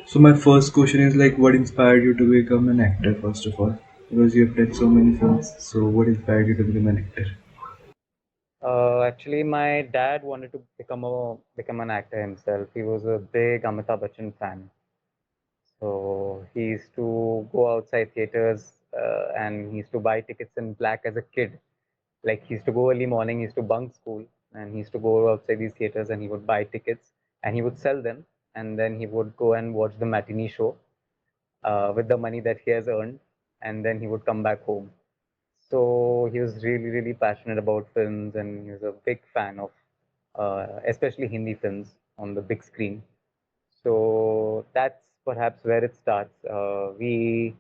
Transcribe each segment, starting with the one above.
So my first question is like, what inspired you to become an actor first of all? Because you have done so many films. So what inspired you to become an actor? Actually, my dad wanted to become an actor himself. He was a big Amitabh Bachchan fan. So he used to go outside theaters and he used to buy tickets in black as a kid. Like he used to go early morning, he used to bunk school and he used to go outside these theaters and he would buy tickets and he would sell them and then he would go and watch the matinee show with the money that he has earned and then he would come back home. So he was really, really passionate about films and he was a big fan of especially Hindi films on the big screen. So that's perhaps where it starts. We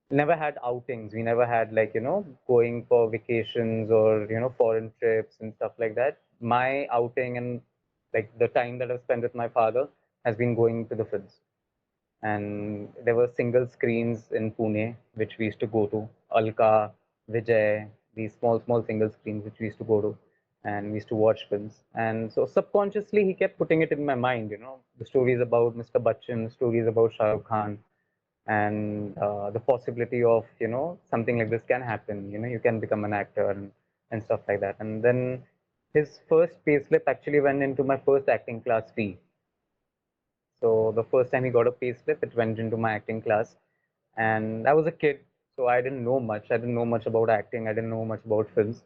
never had outings. We never had like, going for vacations or, foreign trips and stuff like that. My outing and like the time that I've spent with my father has been going to the films. And there were single screens in Pune, which we used to go to. Alka, Vijay, these small, small single screens which we used to go to. And we used to watch films. And so subconsciously, he kept putting it in my mind, the stories about Mr. Bachchan, stories about Shah Rukh Khan, and the possibility of something like this can happen, you can become an actor and stuff like that. And then his first payslip actually went into my first acting class fee. So the first time he got a payslip, it went into my acting class, and I was a kid, so I didn't know much. I didn't know much about acting. I didn't know much about films.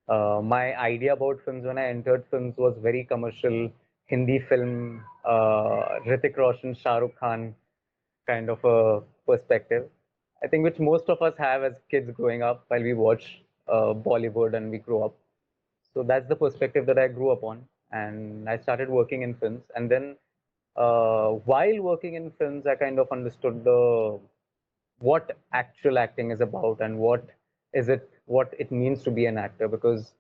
My idea about films when I entered films was very commercial, Hindi film, Hrithik Roshan, Shah Rukh Khan kind of a perspective. I think which most of us have as kids growing up while we watch Bollywood and we grow up. So that's the perspective that I grew up on, and I started working in films. And then while working in films, I kind of understood the what actual acting is about and what it means to be an actor. Because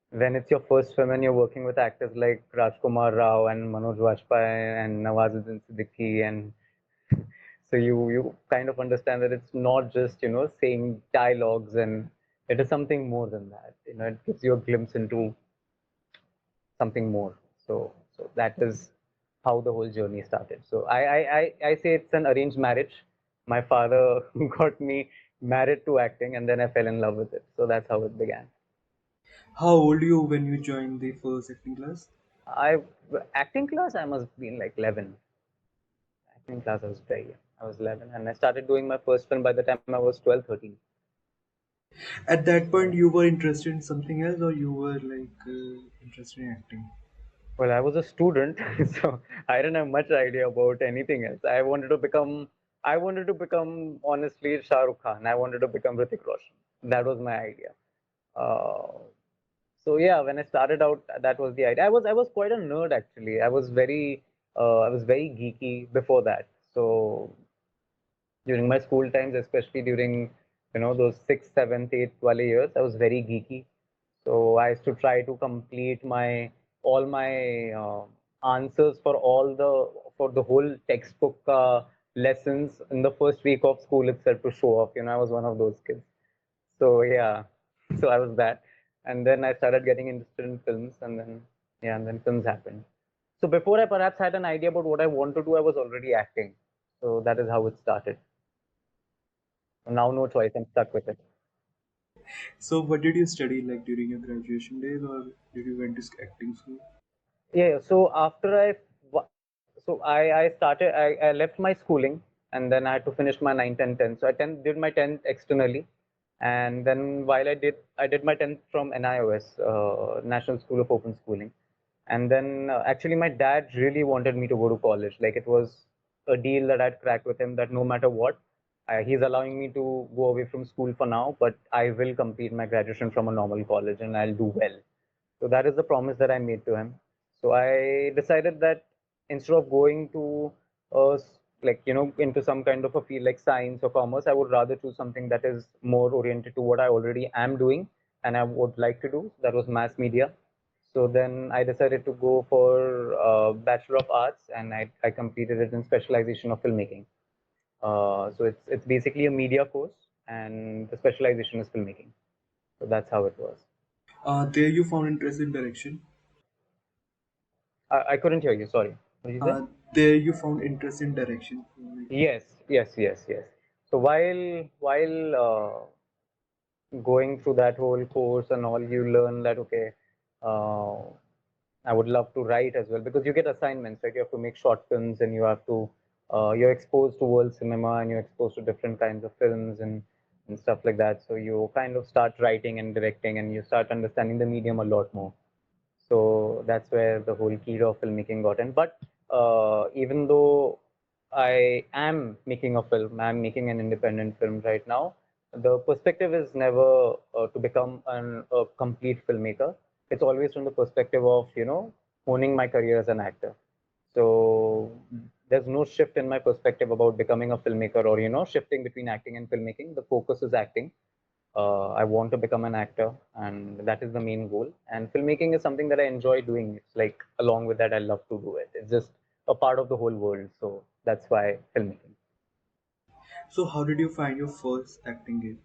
when it's your first film and you're working with actors like Rajkumar Rao and Manoj Vajpayee and Nawazuddin Siddiqui, and so you kind of understand that it's not just saying dialogues, and it is something more than that. It gives you a glimpse into something more. So that is how the whole journey started. So I say it's an arranged marriage. My father got me married to acting, and then I fell in love with it. So that's how it began. How old you when you joined the first acting class? I Acting class I must have been like 11. Acting class I was very young. I was 11, and I started doing my first film by the time I was 12, 13. At that point, you were interested in something else, or you were like interested in acting? Well, I was a student, so I didn't have much idea about anything else. I wanted to become honestly Shah Rukh Khan. I wanted to become Hrithik Roshan. That was my idea. Uh, so yeah, when I started out, that was the idea. I was quite a nerd actually. I was very geeky before that. So during my school times, especially during those sixth, seventh, eighth wale years, I was very geeky. So I used to try to complete my all my answers for the whole textbook lessons in the first week of school itself to show off. I was one of those kids. So yeah, so I was that, and then I started getting interested in films, and then yeah, and then films happened. So before I perhaps had an idea about what I want to do, I was already acting. So that is how it started. Now no choice, I'm stuck with it. So, what did you study like during your graduation days, or did you went to acting school? Yeah, so I left my schooling and then I had to finish my 9th and 10th. So did my 10th externally, and then while I did my 10th from NIOS, National School of Open Schooling. And then actually my dad really wanted me to go to college. Like it was a deal that I'd cracked with him that no matter what, he's allowing me to go away from school for now, but I will complete my graduation from a normal college and I'll do well. So that is the promise that I made to him. So I decided that instead of going to like into some kind of a field like science or commerce, I would rather choose something that is more oriented to what I already am doing and I would like to do. That was mass media. So then I decided to go for Bachelor of Arts, and I completed it in specialization of filmmaking. So it's basically a media course, and the specialization is filmmaking. So that's how it was. There you found interest in direction. I couldn't hear you. Sorry. What did you say? Uh, there you found interest in direction. Yes. So while going through that whole course and all, you learn that okay, uh, I would love to write as well because you get assignments, right? You have to make short films and you have to you're exposed to world cinema and you're exposed to different kinds of films and stuff like that. So you kind of start writing and directing and you start understanding the medium a lot more. So that's where the whole key of filmmaking got in. But even though I am making a film, I'm making an independent film right now. The perspective is never to become a complete filmmaker. It's always from the perspective of, honing my career as an actor. So there's no shift in my perspective about becoming a filmmaker or, shifting between acting and filmmaking. The focus is acting. I want to become an actor, and that is the main goal. And filmmaking is something that I enjoy doing. It's like along with that, I love to do it. It's just a part of the whole world. So that's why filmmaking. So how did you find your first acting gig?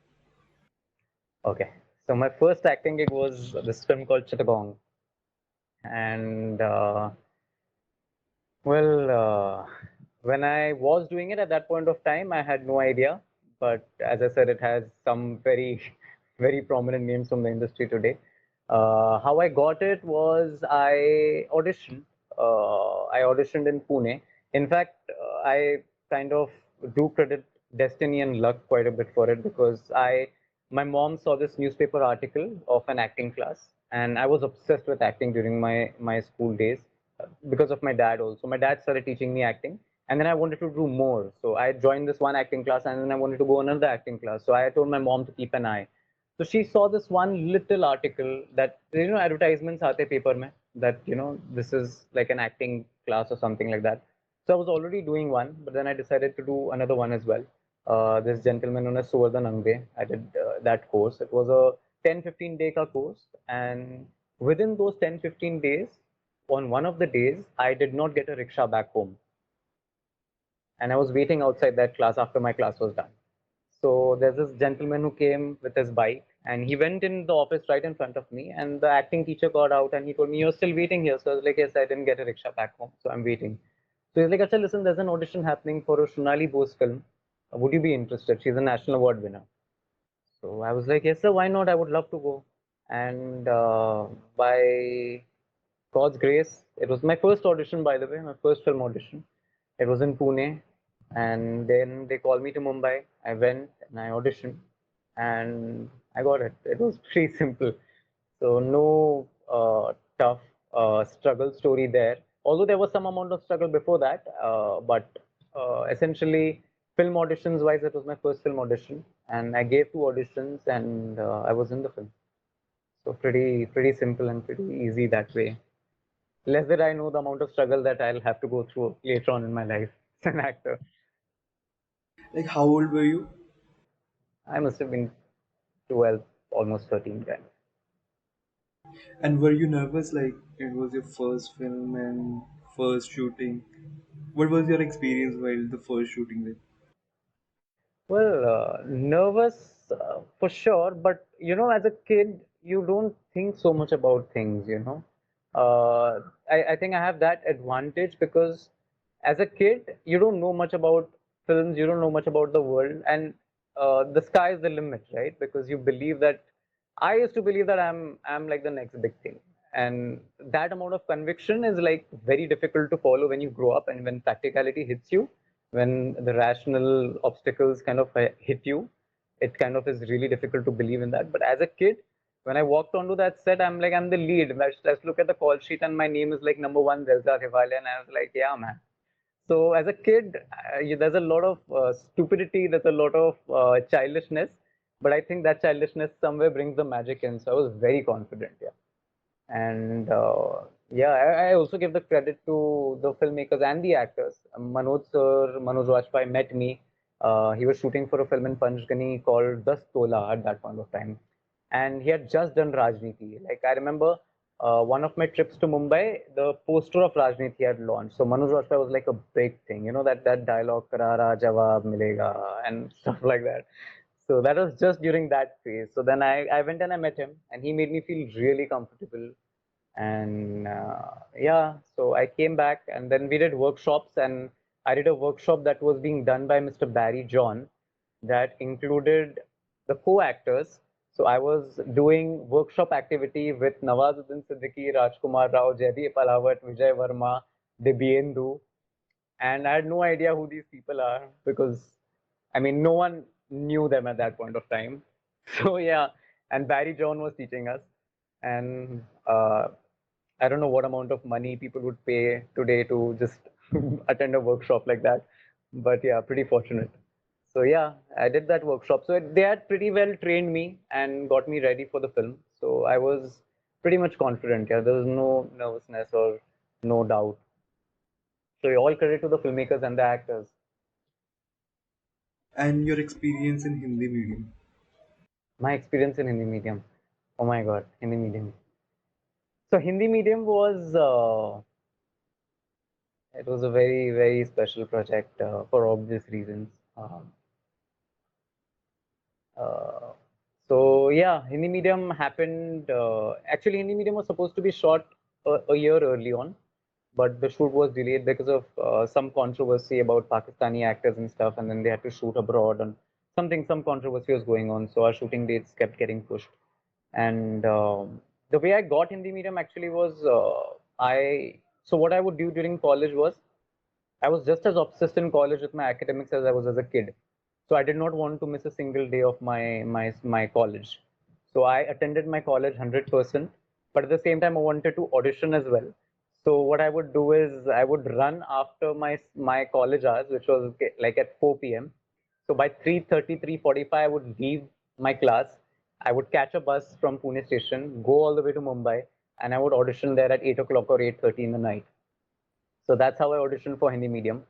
Okay. So my first acting gig was this film called Chittagong, and when I was doing it at that point of time, I had no idea. But as I said, it has some very, very prominent names from the industry today. How I got it was I auditioned. I auditioned in Pune. In fact, I kind of do credit destiny and luck quite a bit for it because my mom saw this newspaper article of an acting class, and I was obsessed with acting during my school days because of my dad also. My dad started teaching me acting, and then I wanted to do more. So I joined this one acting class, and then I wanted to go another acting class. So I told my mom to keep an eye. So she saw this one little article that advertisements aate paper mein that this is like an acting class or something like that. So I was already doing one, but then I decided to do another one as well. This gentleman known as Suvardan Angre, I did that course. It was a 10-15 day ka course, and within those 10-15 days, on one of the days, I did not get a rickshaw back home, and I was waiting outside that class after my class was done. So there's this gentleman who came with his bike, and he went in the office right in front of me, and the acting teacher got out, and he told me, "You're still waiting here." So I was like, "Yes, I didn't get a rickshaw back home, so I'm waiting." So he's like, "Acha, listen, there's an audition happening for a Shunali Bose film. Would you be interested? She's a national award winner." So I was like, "Yes, sir. Why not? I would love to go." And by God's grace, it was my first audition, by the way, my first film audition. It was in Pune, and then they called me to Mumbai. I went and I auditioned, and I got it. It was pretty simple. So no tough struggle story there. Although there was some amount of struggle before that, but essentially film auditions wise, it was my first film audition, and I gave two auditions, and I was in the film. So pretty simple and pretty easy that way. Less that I know the amount of struggle that I'll have to go through later on in my life as an actor. Like how old were you? I must have been 12, almost 13 then. And were you nervous like it was your first film and first shooting? What was your experience while the first shooting did? Well, nervous for sure, but as a kid, you don't think so much about things. I think I have that advantage because as a kid, you don't know much about films, you don't know much about the world, and the sky is the limit, right? Because you believe that I used to believe that I'm like the next big thing, and that amount of conviction is like very difficult to follow when you grow up and when practicality hits you, when the rational obstacles kind of hit you. It kind of is really difficult to believe in that. But as a kid, when I walked onto that set, I'm like, I'm the lead. Let's look at the call sheet, and my name is like number one, Delzad Hiwale, and I was like, yeah, man. So as a kid, there's a lot of stupidity, there's a lot of childishness, but I think that childishness somewhere brings the magic in. So I was very confident, yeah. And yeah, I also give the credit to the filmmakers and the actors. Manoj Vajpayee met me. He was shooting for a film in Panchgani called Das Tola at that point of time, and he had just done Rajniti. Like I remember, one of my trips to Mumbai, the poster of Rajniti had launched. So Manoj Vajpayee was like a big thing. That dialogue, "Karara jawab milega" and stuff like that. So that was just during that phase. So then I went and I met him, and he made me feel really comfortable. And yeah, so I came back, and then we did workshops, and I did a workshop that was being done by Mr. Barry John that included the co-actors. So I was doing workshop activity with Nawazuddin Siddiqui, Rajkumar Rao, Jaideep Palawat, Vijay Verma, Debyendu, and I had no idea who these people are because, I mean, no one knew them at that point of time. So yeah, and Barry John was teaching us, and I don't know what amount of money people would pay today to just attend a workshop like that, but yeah, pretty fortunate. So yeah, I did that workshop. So they had pretty well trained me and got me ready for the film. So I was pretty much confident. Yeah, there was no nervousness or no doubt. So all credit to the filmmakers and the actors. And your experience in Hindi medium. My experience in Hindi medium. Oh my God, Hindi medium. So Hindi medium was it was a very very special project for obvious reasons. Uh, so yeah, Hindi medium happened. Actually, Hindi medium was supposed to be shot a year early on, but the shoot was delayed because of some controversy about Pakistani actors and stuff, and then they had to shoot abroad and some controversy was going on. So our shooting dates kept getting pushed. And the way I got Hindi medium actually was I. So what I would do during college was I was just as obsessed in college with my academics as I was as a kid. So I did not want to miss a single day of my college. So I attended my college 100%, but at the same time I wanted to audition as well. So what I would do is I would run after my college hours, which was like at 4 p.m. So by 3:30, 3:45, I would leave my class. I would catch a bus from Pune station, go all the way to Mumbai, and I would audition there at 8 o'clock or 8:30 in the night. So that's how I auditioned for Hindi medium.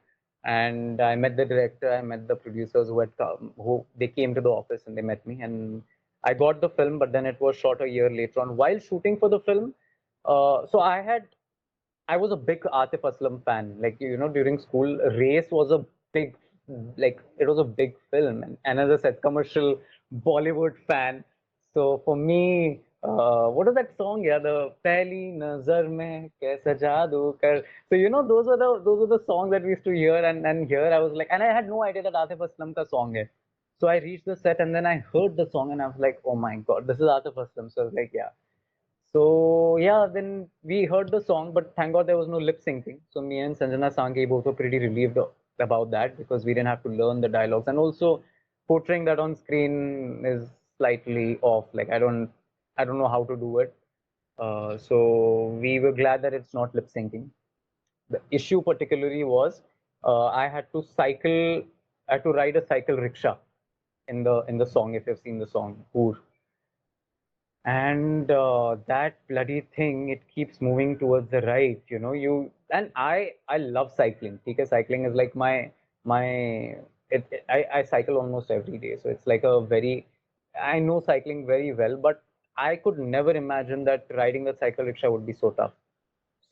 And I met the director, I met the producers who had come, who they came to the office and they met me. And I got the film, but then it was shot a year later on. While shooting for the film, so I was a big Atif Aslam fan. Like, during school, Race was a big, like, it was a big film. And as I said, commercial Bollywood fan. So for me, what is that song? Yeah, the Pehli Nazar Mein Kaisa Jadoo Kar. So those were the songs that we used to hear, and here I was like, and I had no idea that Atif Aslam ka song hai. So I reached the set and then I heard the song and I was like, oh my God, this is Atif Aslam. So I was like, yeah. So yeah, then we heard the song, but thank God there was no lip syncing. So me and Sanjana Sanghi both were pretty relieved about that because we didn't have to learn the dialogues, and also portraying that on screen is slightly off. Like I don't know how to do it. So we were glad that it's not lip syncing. The issue particularly was I had to cycle, I had to ride a cycle rickshaw in the song. If you've seen the song, Hoor, and that bloody thing, it keeps moving towards the right, you and I love cycling because cycling is like my I cycle almost every day, so it's like a very, I know cycling very well, but I could never imagine that riding the cycle rickshaw would be so tough.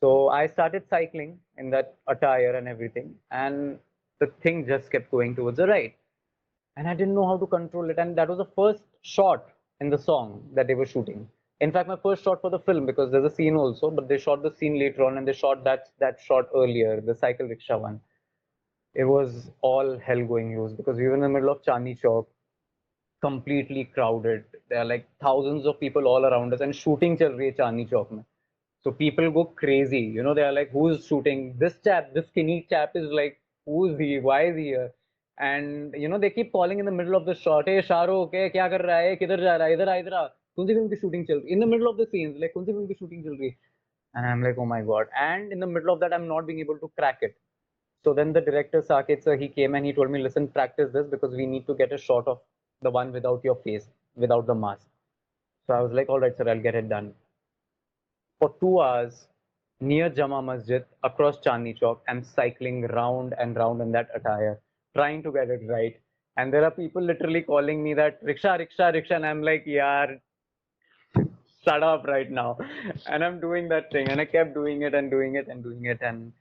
So I started cycling in that attire and everything, and the thing just kept going towards the right, and I didn't know how to control it. And that was the first shot in the song that they were shooting. In fact, my first shot for the film, because there's a scene also, but they shot the scene later on, and they shot that shot earlier, the cycle rickshaw one. It was all hell going loose because we were in the middle of Chandni Chowk, completely crowded. There are like thousands of people all around us, and shooting chal rahi hai Chandni Chowk mein. So people go crazy. They are like, who's shooting? This chap, this skinny chap is like, who's he? Why is he here? And they keep calling in the middle of the shot, hey Shahrukh, hey, kya kar raha hai? Kidhar ja raha hai? Idhar aa, idhar aa. कौन सी film की shooting चल रही? In the middle of the scenes, like कौन सी film की shooting चल रही है? And I'm like, oh my God. And in the middle of that, I'm not being able to crack it. So then the director, Saket sir, he came and he told me, listen, practice this because we need to get a shot of the one without your face, without the mask. So I was like, all right, sir, I'll get it done. For 2 hours near Jama Masjid across Chandni Chowk, I'm cycling round and round in that attire, trying to get it right. And there are people literally calling me that rickshaw, rickshaw, rickshaw. And I'm like, yeah, shut up right now. And I'm doing that thing. And I kept doing it and doing it and doing it. And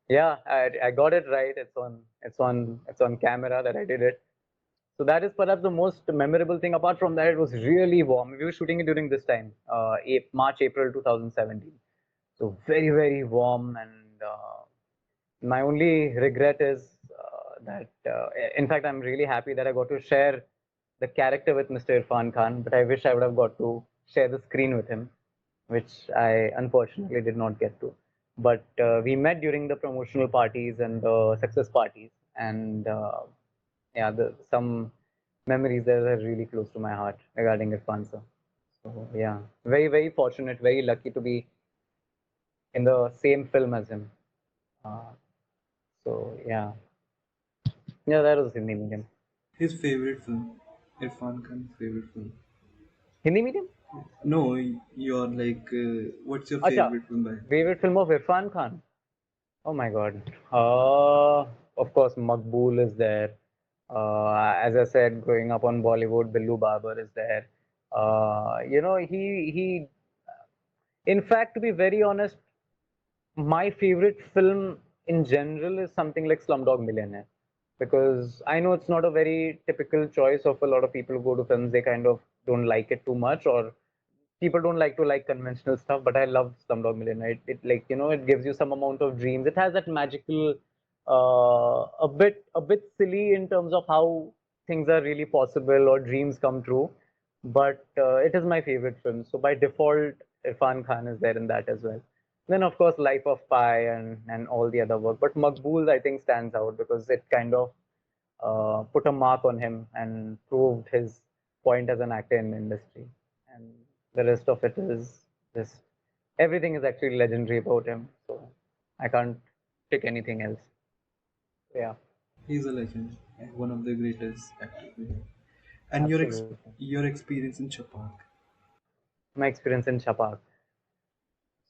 yeah, I got it right. It's on camera that I did it. So that is perhaps the most memorable thing. Apart from that, it was really warm. We were shooting it during this time, March, April 2017. So very, very warm. And my only regret is that in fact, I'm really happy that I got to share the character with Mr. Irfan Khan, but I wish I would have got to share the screen with him, which I unfortunately did not get to. But we met during the promotional parties and the success parties, and yeah, some memories that are really close to my heart regarding Irfan sir. So yeah, very very fortunate, very lucky to be in the same film as him. Uh, so yeah, yeah, that was Hindi medium. His favorite film. Irfan Khan's favorite film. Hindi medium? No, you're like, what's your Acha, favorite film by him? favorite film of Irfan Khan? Oh my God. Of course, Maqbool is there. As I said, growing up on Bollywood, Billu Babar is there. He. In fact, to be very honest, my favorite film in general is something like Slumdog Millionaire, because I know it's not a very typical choice of a lot of people who go to films. They kind of don't like it too much, or people don't like to like conventional stuff. But I love Slumdog Millionaire. It like it gives you some amount of dreams. It has that magical, a bit silly in terms of how things are really possible or dreams come true. But it is my favorite film. So by default, Irfan Khan is there in that as well. Then of course Life of Pi and all the other work. But Maqbool I think stands out because it kind of put a mark on him and proved his point as an actor in the industry. And the rest of it is just everything is actually legendary about him. So I can't pick anything else. Yeah, He's a legend, one of the greatest actors. And absolutely. your experience in Chhapaak. My experience in Chhapaak.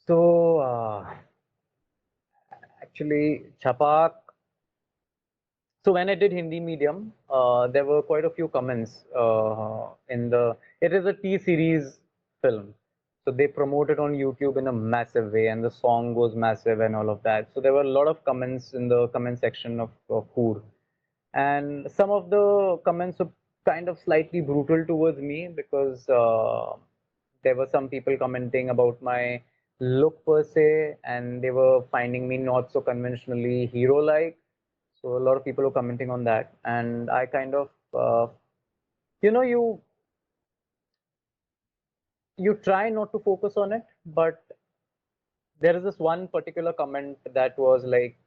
So actually, Chhapaak. So when I did Hindi medium, there were quite a few comments in the. It is a T series film, so they promote it on YouTube in a massive way, and the song was massive and all of that. So there were a lot of comments in the comment section of Hoor, and some of the comments were kind of slightly brutal towards me because there were some people commenting about my look per se, and they were finding me not so conventionally hero-like. So a lot of people were commenting on that, and I kind of, you know, you try not to focus on it, but there is this one particular comment that was like,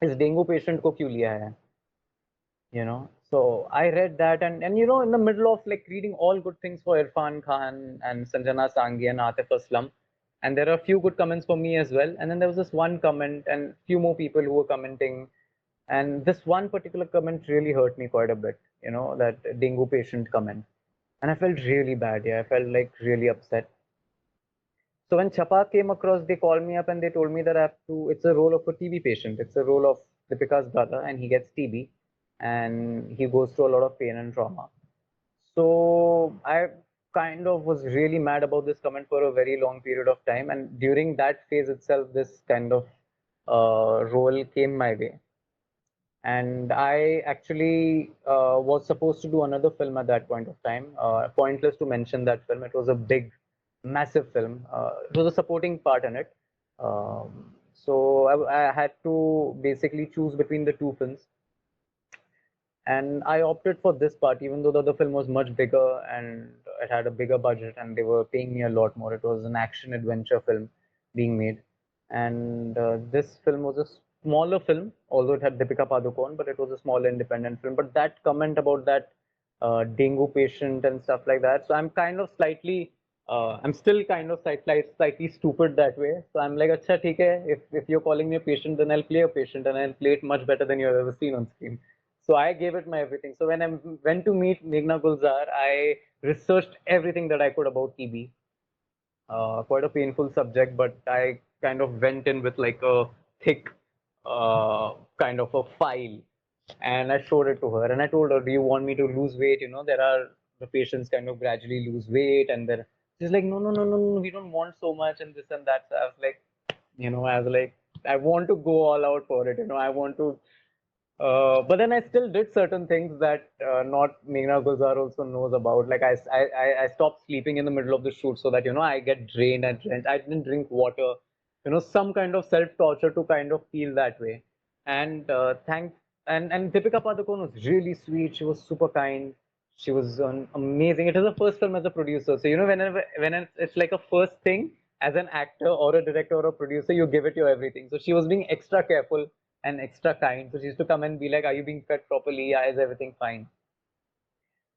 "इस dengue patient को क्यों लिया है?" So I read that, and in the middle of like reading all good things for Irfan Khan and Sanjana Sanghi and Atif Aslam, and there are a few good comments for me as well, and then there was this one comment and few more people who were commenting, and this one particular comment really hurt me quite a bit, that dengue patient comment, and I felt really bad. Yeah, I felt like really upset. So when Chhapaak came across, they called me up and they told me that I have to. It's a role of a TB patient. It's a role of Deepika's brother, and he gets TB, and he goes through a lot of pain and trauma. So I kind of was really mad about this comment for a very long period of time, and during that phase itself, this kind of role came my way. And I actually was supposed to do another film at that point of time. Pointless to mention that film. It was a big, massive film. It was a supporting part in it. So I had to basically choose between the two films, and I opted for this part, even though the other film was much bigger and it had a bigger budget, and they were paying me a lot more. It was an action adventure film being made, and this film was a smaller film, although it had Deepika Padukone, but it was a small independent film. But that comment about that dengue patient and stuff like that, so I'm kind of slightly. I'm still kind of slightly stupid that way. So I'm like, "Acha, theek hai. If you're calling me a patient, then I'll play a patient, and I'll play it much better than you've ever seen on screen." So I gave it my everything. So when I went to meet Meghna Gulzar, I researched everything that I could about TB. Quite a painful subject, but I kind of went in with like a thick kind of a file, and I showed it to her, and I told her, "Do you want me to lose weight? There are the patients kind of gradually lose weight, and then she's like, no, no, no, no, no, we don't want so much, and this and that." So I was like, I want to go all out for it. I want to but then I still did certain things that not Meghna Gulzar also knows about. Like I stopped sleeping in the middle of the shoot so that I get drained and drenched. I didn't drink water. Some kind of self torture to kind of feel that way. And and Deepika Padukone was really sweet. She was super kind. She was amazing. It was her first film as a producer. So whenever it's like a first thing as an actor or a director or a producer, you give it your everything. So she was being extra careful and extra kind. So she used to come and be like, "Are you being fed properly? Yeah, is everything fine?"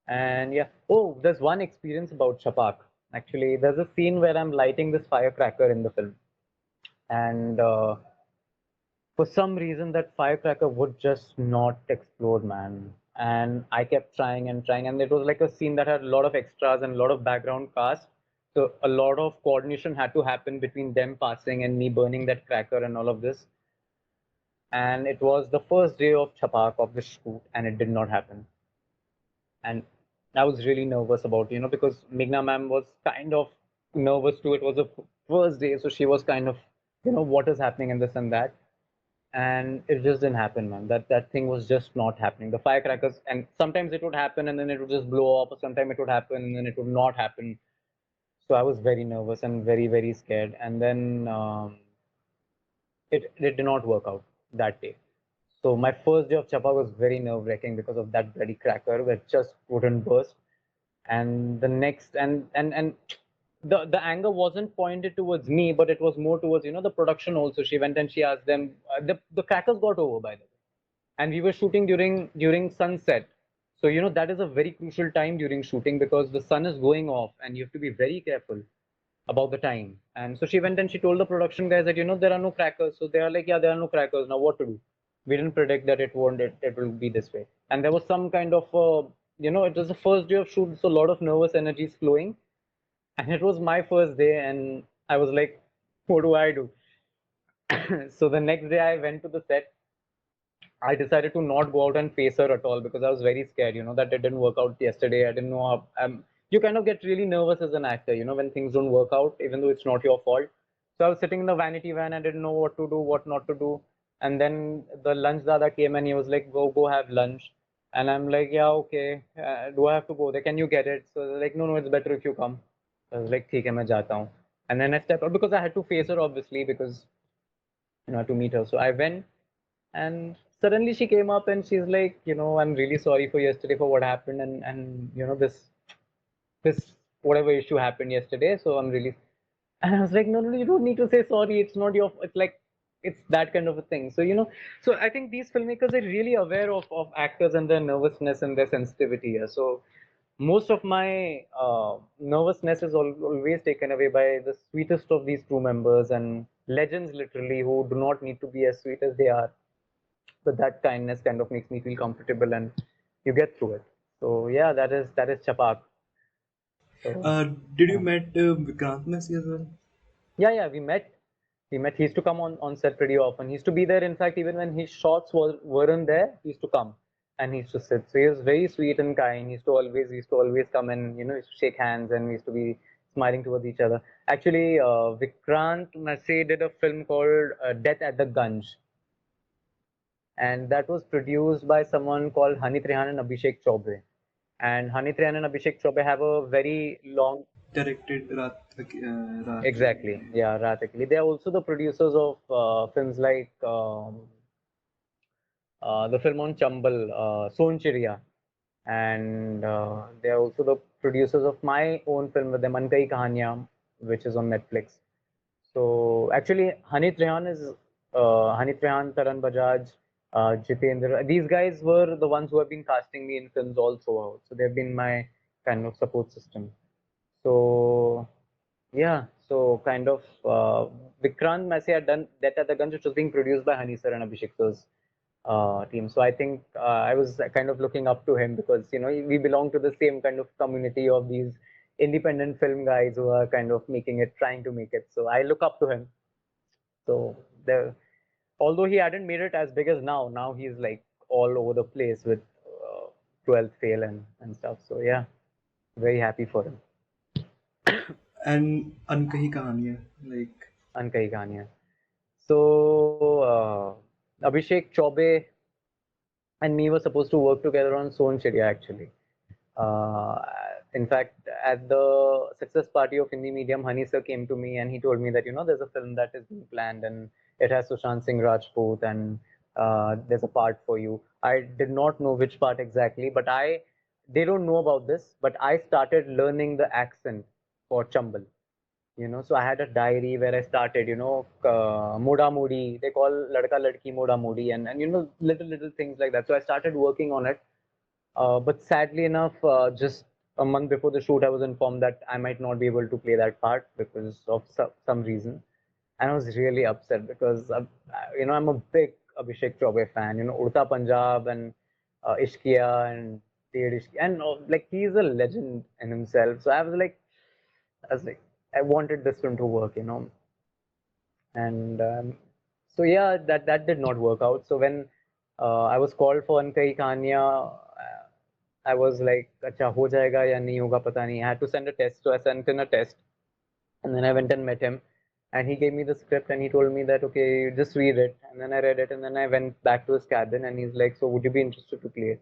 And yeah. Oh, there's one experience about Chhapaak. Actually, there's a scene where I'm lighting this firecracker in the film, and for some reason that firecracker would just not explode, man. And I kept trying and trying, and it was like a scene that had a lot of extras and a lot of background cast. So a lot of coordination had to happen between them passing and me burning that cracker and all of this. And it was the first day of Chhapaak of the shoot, and it did not happen. And I was really nervous about, because Meghna ma'am was kind of nervous too. It was the first day, so she was kind of, what is happening and this and that. And it just didn't happen, man. That thing was just not happening. The firecrackers, and sometimes it would happen and then it would just blow up, or sometimes it would happen and then it would not happen. So I was very nervous and very very scared. And then it did not work out that day. So my first day of Chapa was very nerve wracking because of that bloody cracker that just wouldn't burst. And the next and the anger wasn't pointed towards me, but it was more towards the production also. She went and she asked them. The crackers got over, by the way, and we were shooting during sunset. So that is a very crucial time during shooting because the sun is going off and you have to be very careful about the time. And so she went and she told the production guys that there are no crackers. So they are like, yeah, there are no crackers. Now what to do? We didn't predict that it will be this way. And there was some kind of it was the first day of shoot, so a lot of nervous energy is flowing. And it was my first day, and I was like, what do I do? So the next day I went to the set. I decided to not go out and face her at all because I was very scared, that it didn't work out yesterday. I didn't know how. You kind of get really nervous as an actor, when things don't work out, even though it's not your fault. So I was sitting in the vanity van. I didn't know what to do, what not to do. And then the lunch dada came and he was like, go have lunch. And I'm like, yeah, okay. Do I have to go there? Can you get it? So they're like, no, it's better if you come. I was like, ठीक है मैं जाता हूँ. And then I stepped out because I had to face her obviously because to meet her. So I went and suddenly she came up and she's like, I'm really sorry for yesterday for what happened and this whatever issue happened yesterday. So I'm really and I was like, no, you don't need to say sorry. It's not your it's like it's that kind of a thing. So so I think these filmmakers are really aware of actors and their nervousness and their sensitivity. Yeah. So most of my nervousness is always taken away by the sweetest of these crew members and legends literally who do not need to be as sweet as they are, but that kindness kind of makes me feel comfortable and you get through it. So yeah, that is Chhapaak. So Did you yeah. met Vikrant Messi as well? Yeah, we met. He used to come on set pretty often. He used to be there. In fact, even when his shots weren't there, he used to come and he used to sit. So he was very sweet and kind. He used to always come and he used to shake hands and we used to be smiling towards each other. Actually, Vikrant Messi did a film called Death at the Gunj, and that was produced by someone called Hanit Rehan and Abhishek Chaubey. And Hanit Rehan and Abhishek Chaubey have a very long, Directed Raat Lagi exactly, Hai. yeah, Ratakli. They are also the producers of films like the film on Chambal, Son Chiriya, and they are also the producers of my own film with them, An Kai Kahaniyan, which is on Netflix. So actually, Hanit Rehan, Taran Bajaj, Jitendra. These guys were the ones who have been casting me in films all throughout. So they've been my kind of support system. So yeah, so kind of Vikrant Massey had done that at the Guns, which was being produced by Hani sir and Abhishek sir's team. So I think I was kind of looking up to him because we belong to the same kind of community of these independent film guys who are kind of making it, trying to make it. So I look up to him. So the although he hadn't made it as big as now he's like all over the place with 12th fail and stuff. So yeah, very happy for him. And Ankahi Kahaniyan, like Ankai Gania. So Abhishek Chaubey and me were supposed to work together on Son Chiriya actually. Uh, in fact, at the success party of Hindi Medium, Hani sir came to me and he told me that there's a film that is being planned and it has Sushant Singh Rajput and there's a part for you. I did not know which part exactly, but they don't know about this, but I started learning the accent for Chambal. So I had a diary where I started, moda modi. They call ladka ladki moda modi, and little things like that. So I started working on it. But sadly enough, just a month before the shoot, I was informed that I might not be able to play that part because of some reason, and I was really upset because I'm a big Abhishek Chaubey fan. Urta Punjab and Ishqiya and Ded Ishqiya, and like he's a legend in himself. So I was like, I wanted this film to work, and so yeah, that did not work out. So when I was called for Ankai Kanya, I was like, "Acha, ho jayega ya nahi hoga, pata nahi." I had to send a test, so I sent in a test, and then I went and met him, and he gave me the script, and he told me that okay, just read it, and then I read it, and then I went back to his cabin, and he's like, "So would you be interested to play it?"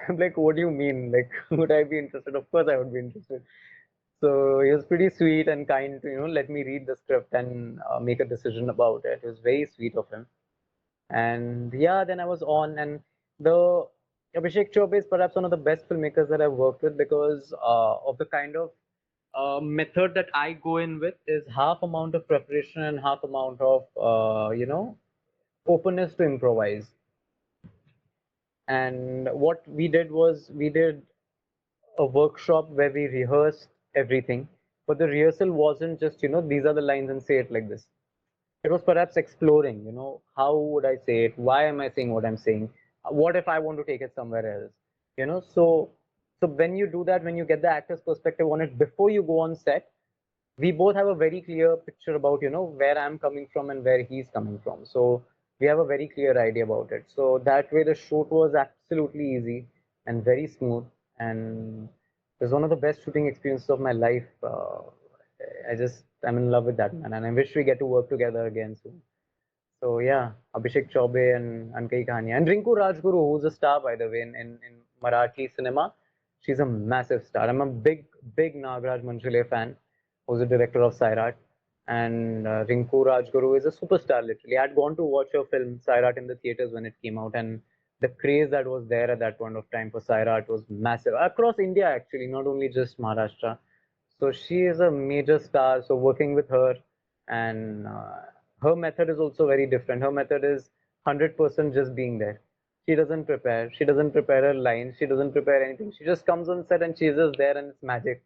I'm like, "What do you mean? Like, would I be interested? Of course, I would be interested." So he was pretty sweet and kind to let me read the script and make a decision about it. It was very sweet of him. And yeah, then I was on, and the Abhishek Chaubey is perhaps one of the best filmmakers that I've worked with because of the kind of method that I go in with is half amount of preparation and half amount of openness to improvise. And what we did was we did a workshop where we rehearsed everything. But the rehearsal wasn't just, these are the lines and say it like this. It was perhaps exploring, how would I say it? Why am I saying what I'm saying? What if I want to take it somewhere else? So when you do that, when you get the actor's perspective on it before you go on set, we both have a very clear picture about where I'm coming from and where he's coming from, so we have a very clear idea about it. So that way the shoot was absolutely easy and very smooth, and it was one of the best shooting experiences of my life. I'm in love with that man, and I wish we get to work together again soon. So yeah, Abhishek Chaubey and Ankai Kahania and Rinku Rajguru, who's a star by the way in Marathi cinema. She's a massive star. I'm a big Nagraj Manchule fan, who's the director of Sairat, and Rinku Rajguru is a superstar. Literally, I had gone to watch her film Sairat in the theaters when it came out, and the craze that was there at that point of time for Sairat was massive across India, actually, not only just Maharashtra. So she is a major star. So working with her, and her method is also very different. Her method is 100% just being there. She doesn't prepare. She doesn't prepare her lines. She doesn't prepare anything. She just comes on set and she's just there and it's magic.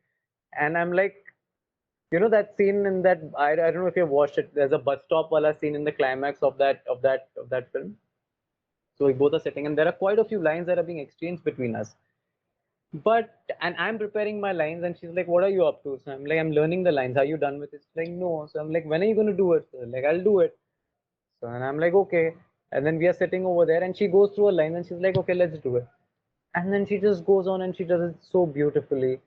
And I'm like, that scene in that I don't know if you've watched it. There's a bus stop wala scene in the climax of that film. So we both are sitting and there are quite a few lines that are being exchanged between us. And I'm preparing my lines, and she's like, "What are you up to?" So I'm like, "I'm learning the lines. Are you done with it?" She's like, "No." So I'm like, "When are you going to do it?" So like, "I'll do it." So and I'm like, "Okay." And then we are sitting over there, and she goes through a line, and she's like, "Okay, let's do it." And then she just goes on, and she does it so beautifully.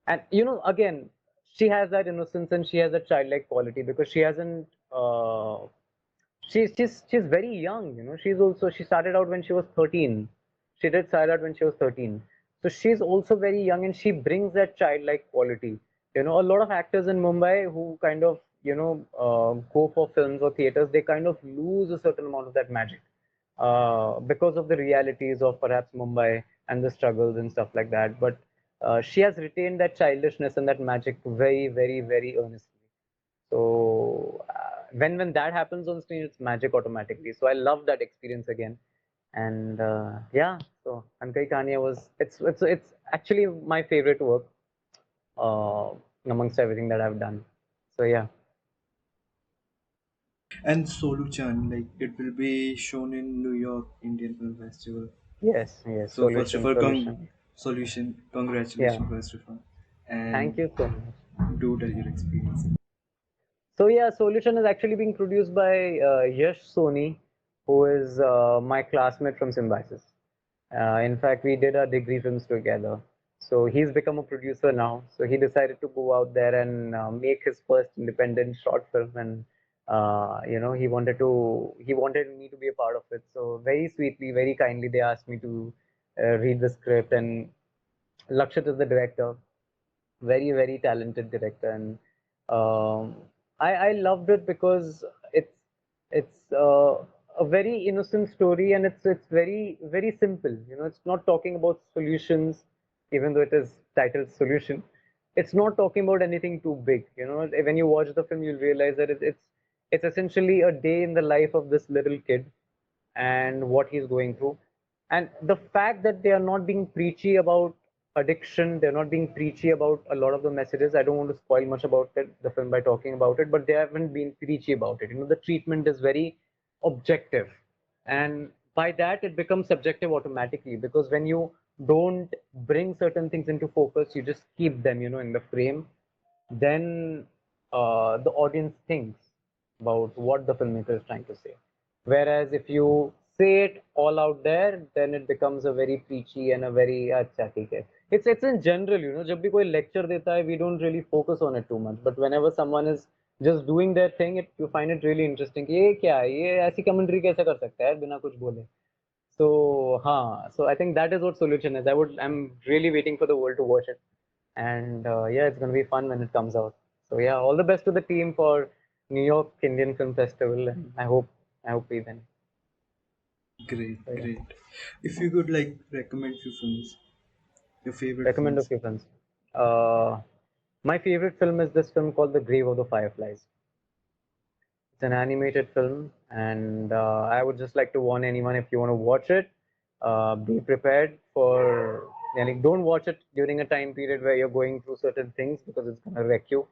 And again, she has that innocence and she has that childlike quality because she hasn't. She's very young. She started out when she was 13. She did Sairat when she was 13. So she's also very young and she brings that childlike quality. A lot of actors in Mumbai who kind of go for films or theaters, they kind of lose a certain amount of that magic because of the realities of perhaps Mumbai and the struggles and stuff like that. But she has retained that childishness and that magic very, very, very earnestly. So when that happens on screen, it's magic automatically. So I love that experience again. And yeah, so Ankai Kanya was it's actually my favorite work uh, amongst everything that I've done. So yeah, And Soluchan, like it will be shown in New York Indian Film Festival. yes, So first of solution, all, solution. solution, Yeah, congratulations first of all, thank and you so much. do tell your experience. So yeah, Solution is actually being produced by Yash Soni, who is my classmate from Symbiosis. In fact, we did our degree films together. So he's become a producer now. So he decided to go out there and make his first independent short film, and he wanted me to be a part of it. So very sweetly, very kindly, they asked me to read the script, and Lakshit is the director, very talented director, and I loved it because it's a very innocent story, and it's very simple. It's not talking about solutions, even though it is titled Solution. It's not talking about anything too big. When you watch the film, you'll realize that it's essentially a day in the life of this little kid and what he's going through. And the fact that they are not being preachy about addiction, they're not being preachy about a lot of the messages. I don't want to spoil much about the film by talking about it, but they haven't been preachy about it. The treatment is very objective. And by that, it becomes subjective automatically, because when you don't bring certain things into focus, you just keep them, in the frame, then the audience thinks about what the filmmaker is trying to say. Whereas if you say it all out there, then it becomes a very preachy and a very अच्छा ठीक है. It's in general, जब भी कोई lecture देता है, we don't really focus on it too much. But whenever someone is just doing their thing, you find it really interesting. कि ये क्या है? ये ऐसी commentary कैसे कर सकता है बिना कुछ बोले? So I think that is what Solution is. I'm really waiting for the world to watch it, and yeah, it's gonna be fun when it comes out. So yeah, all the best to the team for New York Indian Film Festival, and I hope we win. Great, So yeah, great. If you could like recommend few films, your favorite recommend a films. few films. Uh, my favorite film is this film called The Grave of the Fireflies. It's an animated film, and I would just like to warn anyone, if you want to watch it, be prepared for. Like, don't watch it during a time period where you're going through certain things, because it's gonna wreck you.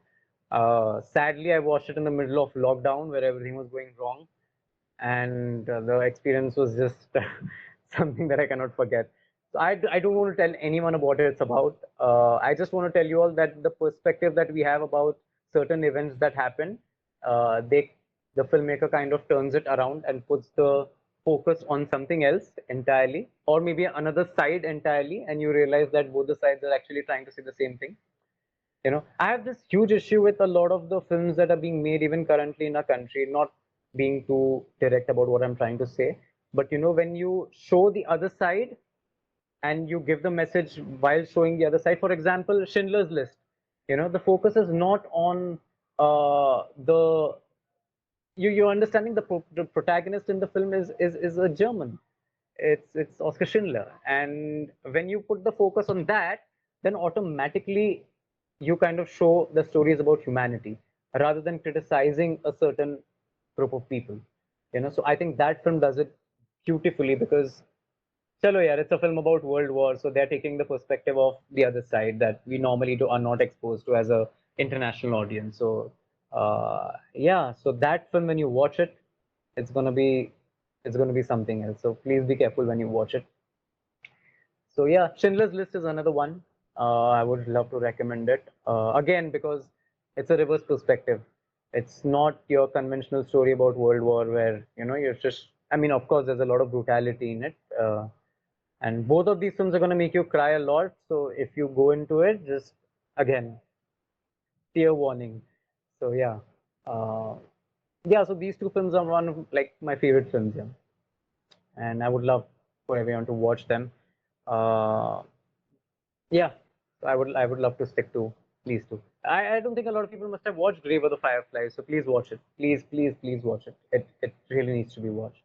Sadly, I watched it in the middle of lockdown where everything was going wrong, and the experience was just something that I cannot forget. So I don't want to tell anyone about it. It's about. I just want to tell you all that the perspective that we have about certain events that happen, the filmmaker kind of turns it around and puts the focus on something else entirely, or maybe another side entirely, and you realize that both the sides are actually trying to say the same thing. I have this huge issue with a lot of the films that are being made even currently in our country, not being too direct about what I'm trying to say, but when you show the other side and you give the message while showing the other side. For example, Schindler's List. The focus is not on the you're understanding the protagonist in the film is a German. It's Oscar Schindler, and when you put the focus on that, then automatically you kind of show the stories about humanity rather than criticizing a certain group of people. So I think that film does it beautifully, because chalo yaar, it's a film about World War, so they're taking the perspective of the other side that we normally are not exposed to as a international audience. So yeah, so that film, when you watch it, it's gonna be it's gonna be something else. So please be careful when you watch it. So yeah, Schindler's List is another one. I would love to recommend it again, because it's a reverse perspective. It's not your conventional story about World War where you're just. I mean, of course, there's a lot of brutality in it, and both of these films are going to make you cry a lot. So if you go into it, just again, tear warning. So uh, yeah. So these two films are one of like my favorite films. Yeah, and I would love for everyone to watch them. Uh, Yeah, I would love to stick to these two. I don't think a lot of people must have watched Grave of the Fireflies, so please watch it. Please, please, please watch it. It really needs to be watched.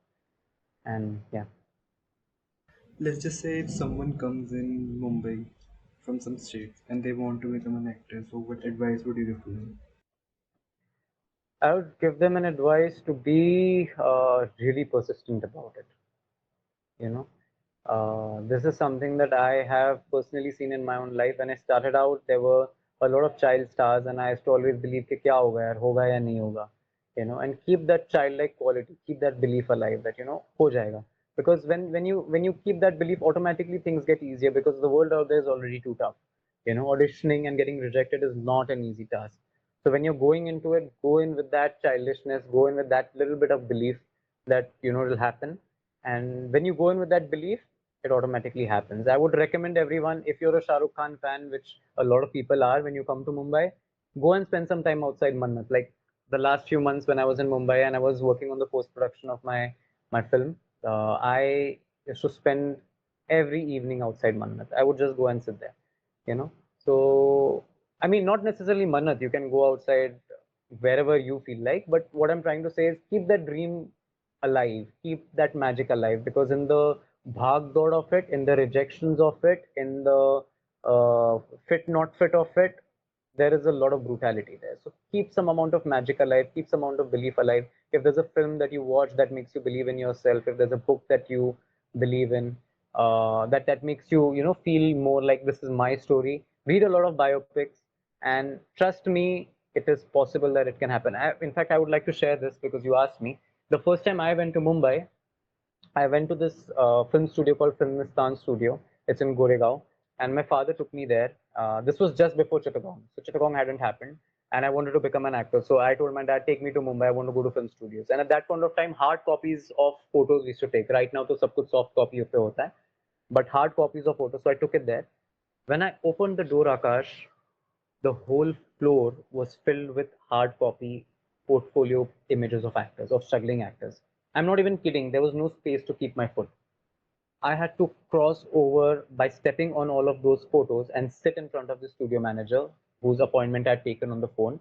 And yeah, Let's just say if someone comes in Mumbai from some state and they want to become an actor, so what advice would you give to them? I would give them an advice to be really persistent about it. You know, this is something that I have personally seen in my own life. When I started out, there were a lot of child stars, and I used to always believe कि क्या होगा यार, होगा या नहीं होगा, and keep that childlike quality, keep that belief alive that हो जाएगा. Because when you keep that belief, automatically things get easier, because the world out there is already too tough. Auditioning and getting rejected is not an easy task. So when you're going into it, go in with that childishness, go in with that little bit of belief that it'll happen. And when you go in with that belief, it automatically happens. I would recommend everyone, if you're a Shah Rukh Khan fan, which a lot of people are, when you come to Mumbai, go and spend some time outside Mannat. Like the last few months when I was in Mumbai and I was working on the post production of my film, I used to spend every evening outside Mannat. I would just go and sit there, you know. So I mean, not necessarily Mannat. You can go outside wherever you feel like. But what I'm trying to say is keep that dream alive, keep that magic alive, because in the bhag dod of it, in the rejections of it, in the uh, fit not fit of it, there is a lot of brutality there. So keep some amount of magic alive, keep some amount of belief alive. If there's a film that you watch that makes you believe in yourself, if there's a book that you believe in, that makes you, feel more like this is my story, read a lot of biopics, and trust me, it is possible that it can happen. In fact, I would like to share this because you asked me. The first time I went to Mumbai, I went to this film studio called Filmistan Studio. It's in Goregaon, and my father took me there. This was just before Chittagong, so Chittagong hadn't happened, and I wanted to become an actor. So I told my dad, "Take me to Mumbai. I want to go to film studios." And at that point of time, hard copies of photos we used to take. Right now, तो सब कुछ soft copy पे होता है, but hard copies of photos. So I took it there. When I opened the door, Akash, the whole floor was filled with hard copy portfolio images of actors, of struggling actors. I'm not even kidding. There was no space to keep my foot. I had to cross over by stepping on all of those photos and sit in front of the studio manager whose appointment I had taken on the phone.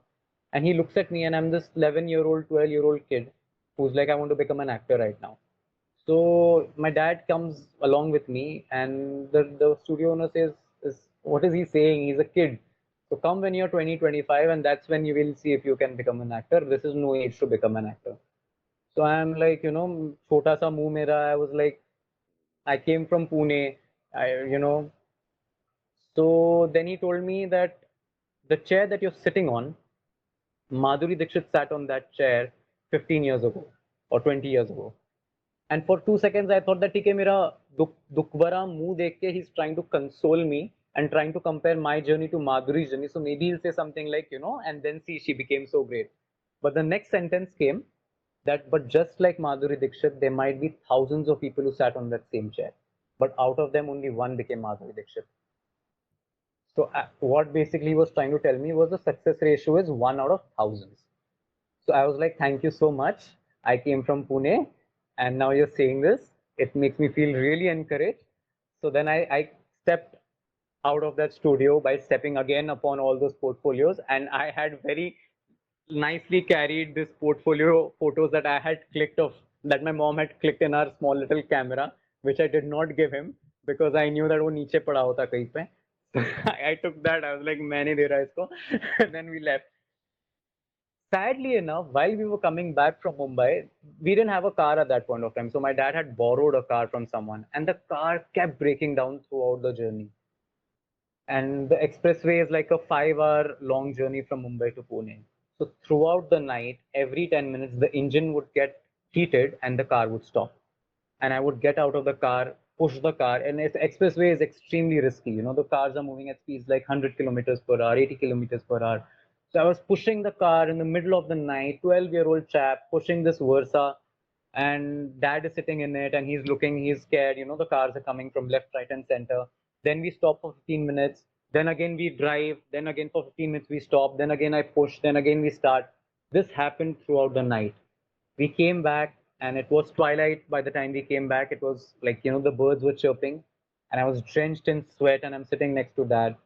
And he looks at me, and I'm this 11-year-old, 12-year-old kid who's like, I want to become an actor right now. So my dad comes along with me, and the studio owner says, "What is he saying? He's a kid. So come when you're 20, 25, and that's when you will see if you can become an actor. This is no age to become an actor." So I'm like, chota sa muh mera. I was like, I came from Pune. I, you know. So then he told me that the chair that you're sitting on, Madhuri Dixit sat on that chair 15 years ago or 20 years ago. And for 2 seconds, I thought that ठीक है मेरा दुख भरा मुंह देख के he's trying to console me and trying to compare my journey to Madhuri's journey. So maybe he'll say something like, and then see she became so great. But the next sentence came that, but just like Madhuri Dixit, there might be thousands of people who sat on that same chair. But out of them, only one became Madhuri Dixit. So what basically he was trying to tell me was the success ratio is one out of thousands. So I was like, thank you so much. I came from Pune, and now you're saying this. It makes me feel really encouraged. So then I stepped out of that studio by stepping again upon all those portfolios, and I had very nicely carried this portfolio photos that I had clicked of that my mom had clicked in our small little camera, which I did not give him because I knew that वो नीचे पड़ा होता कहीं पे. I took that. I was like, मैं नहीं दे रहा इसको. And then we left. Sadly enough, while we were coming back from Mumbai, we didn't have a car at that point of time. So my dad had borrowed a car from someone, and the car kept breaking down throughout the journey. And the expressway is like a 5 hour long journey from Mumbai to Pune. So throughout the night, every 10 minutes, the engine would get heated and the car would stop. And I would get out of the car, push the car, and its expressway is extremely risky. The cars are moving at speeds like 100 kilometers per hour, 80 kilometers per hour. So I was pushing the car in the middle of the night, 12-year-old chap pushing this Versa, and dad is sitting in it, and he's looking, he's scared. The cars are coming from left, right, and center. Then we stop for 15 minutes. Then again we drive. Then again for 15 minutes we stop. Then again I push. Then again we start. This happened throughout the night. We came back, and it was twilight by the time we came back. It was like, the birds were chirping, and I was drenched in sweat, and I'm sitting next to dad.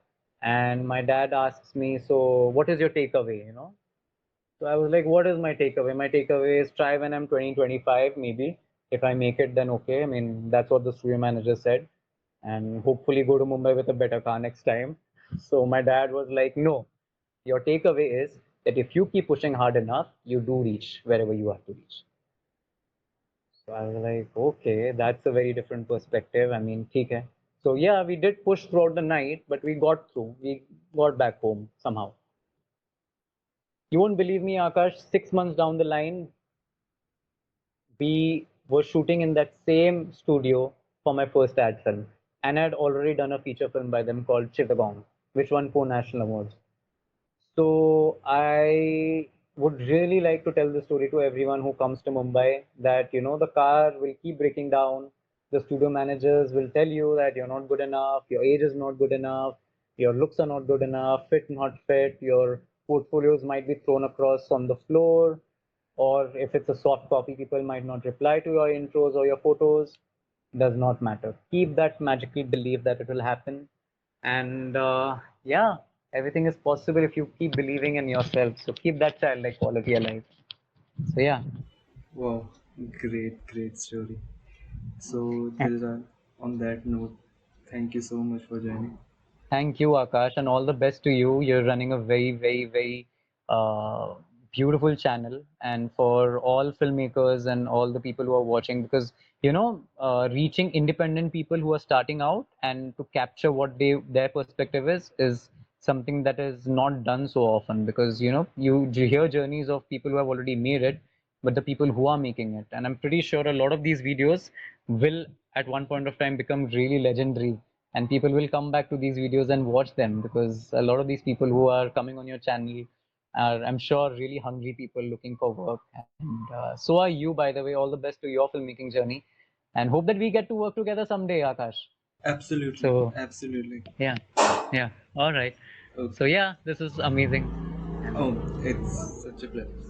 And my dad asks me, "So, what is your takeaway?" So I was like, what is my takeaway? My takeaway is try when I'm 20, 25, maybe. If I make it, then okay. I mean, that's what the studio manager said. And hopefully go to Mumbai with a better car next time. So my dad was like, no, your takeaway is that if you keep pushing hard enough, you do reach wherever you have to reach. So I was like, okay, that's a very different perspective. I mean, theek hai. So yeah, we did push throughout the night, but we got through. We got back home somehow. You won't believe me, Akash, 6 months down the line, we were shooting in that same studio for my first ad film. And I had already done a feature film by them called Chittagong, which won 4 national awards. So I would really like to tell the story to everyone who comes to Mumbai that the car will keep breaking down. The studio managers will tell you that you're not good enough, your age is not good enough, your looks are not good enough, fit not fit, your portfolios might be thrown across on the floor, or if it's a soft copy, people might not reply to your intros or your photos. Does not matter. Keep that magical belief that it will happen, and yeah, everything is possible if you keep believing in yourself. So keep that childlike quality alive. So yeah. Wow. Great, great story. So, Diljan, on that note, thank you so much for joining. Thank you, Akash, and all the best to you. You're running a very, very, very uh, beautiful channel, and for all filmmakers and all the people who are watching, because reaching independent people who are starting out and to capture what their perspective is something that is not done so often. Because you hear journeys of people who have already made it, but the people who are making it, and I'm pretty sure a lot of these videos will at one point of time become really legendary, and people will come back to these videos and watch them, because a lot of these people who are coming on your channel are, I'm sure, really hungry people looking for work. And so are you, by the way. All the best to your filmmaking journey, and hope that we get to work together someday, Akash. Absolutely, So absolutely. yeah, yeah, all right. So Okay. yeah, this is amazing. Oh, And it's such a pleasure.